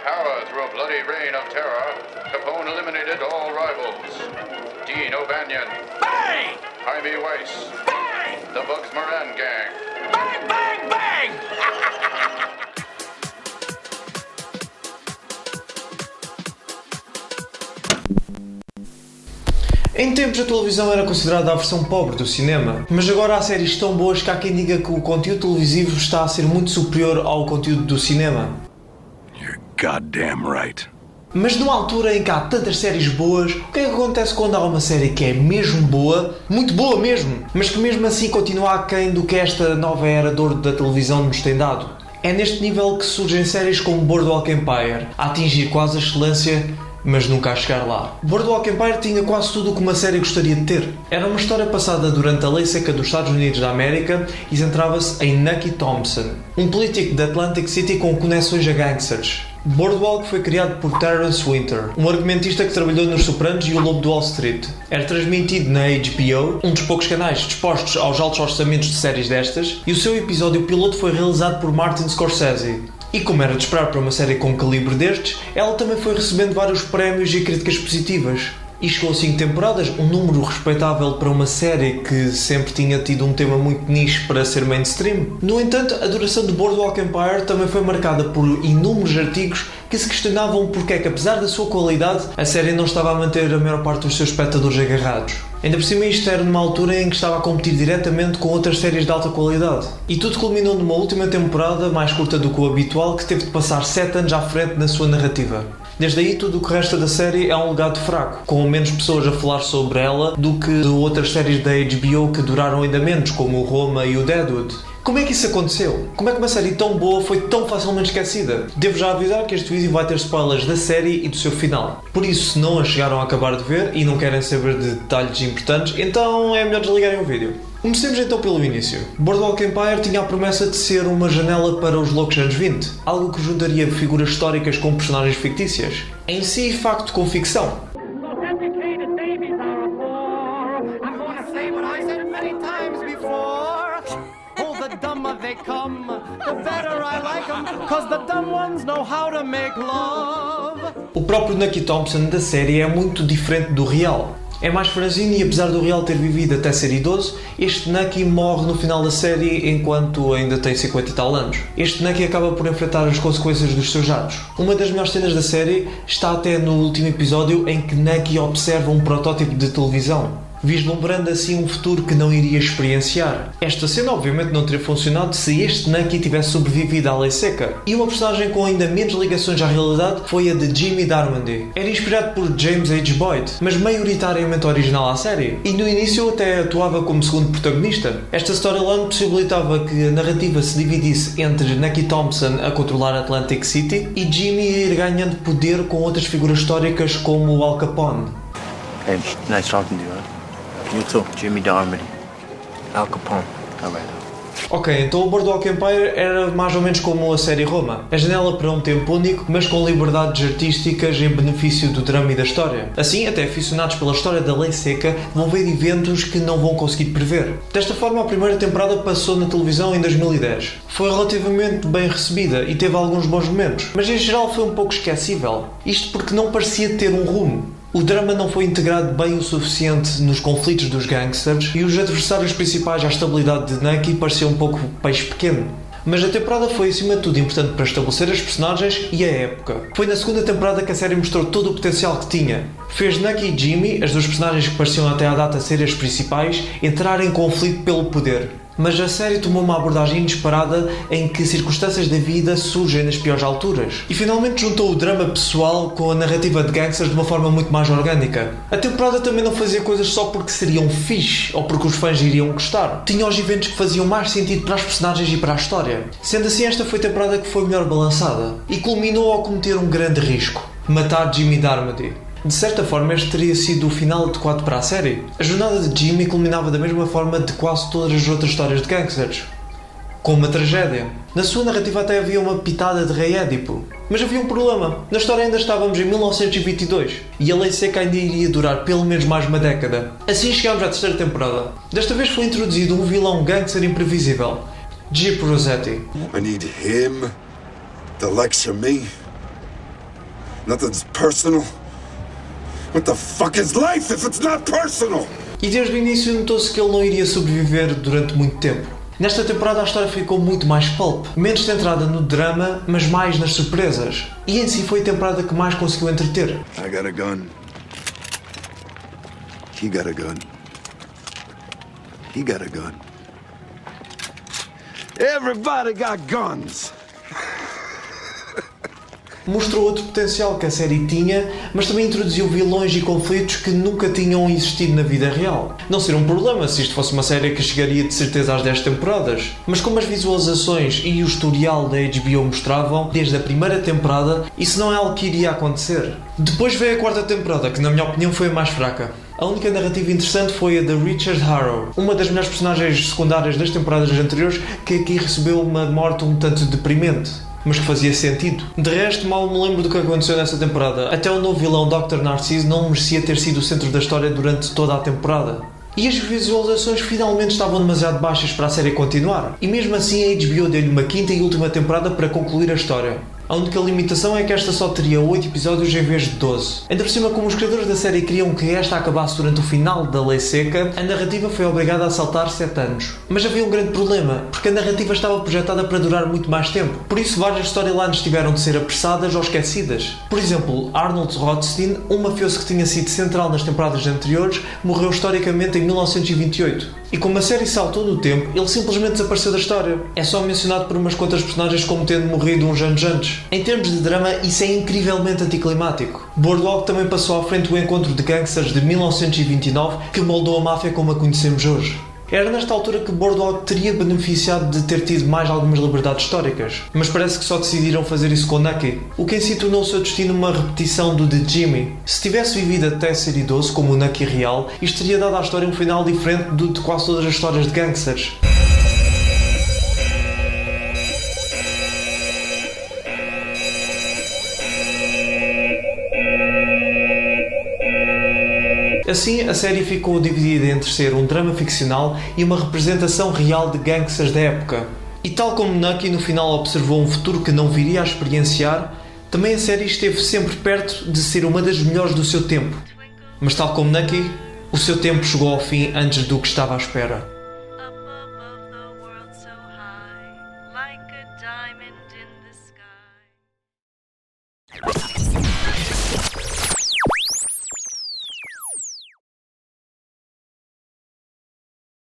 power through a bloody reign of terror, Capone eliminated all rivals. Dean O'Banion. Bang! Jaime Weiss. Bang! The Bugs Moran Gang. Bang, bang, bang! Em tempos a televisão era considerada a versão pobre do cinema, mas agora há séries tão boas que há quem diga que o conteúdo televisivo está a ser muito superior ao conteúdo do cinema. You're goddamn right. Mas numa altura em que há tantas séries boas, o que é que acontece quando há uma série que é mesmo boa, muito boa mesmo, mas que mesmo assim continua aquém do que esta nova era de ouro da televisão nos tem dado? É neste nível que surgem séries como Boardwalk Empire, a atingir quase a excelência, mas nunca a chegar lá. Boardwalk Empire tinha quase tudo o que uma série gostaria de ter. Era uma história passada durante a lei seca dos Estados Unidos da América e centrava-se em Nucky Thompson, um político de Atlantic City com conexões a gangsters. Boardwalk foi criado por Terrence Winter, um argumentista que trabalhou nos Sopranos e o Lobo de Wall Street. Era transmitido na HBO, um dos poucos canais dispostos aos altos orçamentos de séries destas, e o seu episódio piloto foi realizado por Martin Scorsese. E como era de esperar para uma série com calibre destes, ela também foi recebendo vários prémios e críticas positivas. E chegou a 5 temporadas, um número respeitável para uma série que sempre tinha tido um tema muito niche para ser mainstream. No entanto, a duração de Boardwalk Empire também foi marcada por inúmeros artigos que se questionavam porque é que, apesar da sua qualidade, a série não estava a manter a maior parte dos seus espectadores agarrados. Ainda por cima isto era numa altura em que estava a competir diretamente com outras séries de alta qualidade. E tudo culminou numa última temporada, mais curta do que o habitual, que teve de passar 7 anos à frente na sua narrativa. Desde aí tudo o que resta da série é um legado fraco, com menos pessoas a falar sobre ela do que de outras séries da HBO que duraram ainda menos, como o Roma e o Deadwood. Como é que isso aconteceu? Como é que uma série tão boa foi tão facilmente esquecida? Devo já avisar que este vídeo vai ter spoilers da série e do seu final. Por isso, se não a chegaram a acabar de ver e não querem saber de detalhes importantes, então é melhor desligarem o vídeo. Comecemos então pelo início. Boardwalk Empire tinha a promessa de ser uma janela para os loucos anos 20, algo que juntaria figuras históricas com personagens fictícias. Em si, facto com ficção. O próprio Nucky Thompson da série é muito diferente do real. É mais franzino e apesar do real ter vivido até ser idoso, este Nucky morre no final da série enquanto ainda tem 50 e tal anos. Este Nucky acaba por enfrentar as consequências dos seus atos. Uma das melhores cenas da série está até no último episódio em que Nucky observa um protótipo de televisão, vislumbrando assim um futuro que não iria experienciar. Esta cena obviamente não teria funcionado se este Nucky tivesse sobrevivido à lei seca. E uma personagem com ainda menos ligações à realidade foi a de Jimmy Darmody. Era inspirado por James H. Boyd, mas maioritariamente original à série. E no início até atuava como segundo protagonista. Esta storyline possibilitava que a narrativa se dividisse entre Nucky Thompson a controlar Atlantic City e Jimmy a ir ganhando poder com outras figuras históricas como o Al Capone. Hey, nice talking to you, huh? You too, Jimmy Darmody, Al Capone. All right. Ok, então o Boardwalk Empire era mais ou menos como a série Roma. A janela para um tempo único, mas com liberdades artísticas em benefício do drama e da história. Assim, até aficionados pela história da lei seca vão ver eventos que não vão conseguir prever. Desta forma, a primeira temporada passou na televisão em 2010. Foi relativamente bem recebida e teve alguns bons momentos, mas em geral foi um pouco esquecível. Isto porque não parecia ter um rumo. O drama não foi integrado bem o suficiente nos conflitos dos gangsters e os adversários principais à estabilidade de Nucky pareciam um pouco peixe pequeno. Mas a temporada foi acima de tudo importante para estabelecer as personagens e a época. Foi na segunda temporada que a série mostrou todo o potencial que tinha. Fez Nucky e Jimmy, as duas personagens que pareciam até à data ser as principais, entrar em conflito pelo poder. Mas a série tomou uma abordagem inesperada em que circunstâncias da vida surgem nas piores alturas. E finalmente juntou o drama pessoal com a narrativa de gangsters de uma forma muito mais orgânica. A temporada também não fazia coisas só porque seriam fixe ou porque os fãs iriam gostar. Tinha os eventos que faziam mais sentido para as personagens e para a história. Sendo assim, esta foi a temporada que foi melhor balançada. E culminou ao cometer um grande risco: matar Jimmy Darmody. De certa forma, este teria sido o final adequado para a série. A jornada de Jimmy culminava da mesma forma de quase todas as outras histórias de gangsters, com uma tragédia. Na sua narrativa até havia uma pitada de rei Édipo. Mas havia um problema. Na história ainda estávamos em 1922 e a lei seca ainda iria durar pelo menos mais uma década. Assim chegámos à terceira temporada. Desta vez foi introduzido um vilão gangster imprevisível, Jeep Rossetti. I need him, the likes of me, Nothing's personal. What the fuck is life if it's not personal? E desde o início notou-se que ele não iria sobreviver durante muito tempo. Nesta temporada a história ficou muito mais pulp, menos centrada no drama, mas mais nas surpresas. E em si foi a temporada que mais conseguiu entreter. I got a gun. He got a gun. He got a gun. Everybody got guns. Mostrou outro potencial que a série tinha, mas também introduziu vilões e conflitos que nunca tinham existido na vida real. Não seria um problema se isto fosse uma série que chegaria de certeza às 10 temporadas, mas como as visualizações e o historial da HBO mostravam, desde a primeira temporada, isso não é algo que iria acontecer. Depois veio a quarta temporada, que na minha opinião foi a mais fraca. A única narrativa interessante foi a de Richard Harrow, uma das melhores personagens secundárias das temporadas anteriores, que aqui recebeu uma morte um tanto deprimente, mas que fazia sentido. De resto, mal me lembro do que aconteceu nessa temporada. Até o novo vilão Dr. Narciso não merecia ter sido o centro da história durante toda a temporada. E as visualizações finalmente estavam demasiado baixas para a série continuar. E mesmo assim a HBO deu-lhe uma quinta e última temporada para concluir a história. A única limitação é que esta só teria 8 episódios em vez de 12. Ainda por cima, como os criadores da série queriam que esta acabasse durante o final da Lei Seca, a narrativa foi obrigada a saltar 7 anos. Mas havia um grande problema, porque a narrativa estava projetada para durar muito mais tempo. Por isso várias storylines tiveram de ser apressadas ou esquecidas. Por exemplo, Arnold Rothstein, um mafioso que tinha sido central nas temporadas anteriores, morreu historicamente em 1928. E como a série saltou no tempo, ele simplesmente desapareceu da história. É só mencionado por umas quantas personagens como tendo morrido uns anos antes. Em termos de drama, isso é incrivelmente anticlimático. Boardwalk também passou à frente do encontro de gangsters de 1929 que moldou a máfia como a conhecemos hoje. Era nesta altura que Boardwalk teria beneficiado de ter tido mais algumas liberdades históricas, mas parece que só decidiram fazer isso com Nucky, o que em si tornou o seu destino uma repetição do de Jimmy. Se tivesse vivido até a série 12 como o Nucky real, isto teria dado à história um final diferente do de quase todas as histórias de gangsters. Assim, a série ficou dividida entre ser um drama ficcional e uma representação real de gangsters da época. E tal como Nucky no final observou um futuro que não viria a experienciar, também a série esteve sempre perto de ser uma das melhores do seu tempo. Mas tal como Nucky, o seu tempo chegou ao fim antes do que estava à espera. Up above the world so high, like a diamond in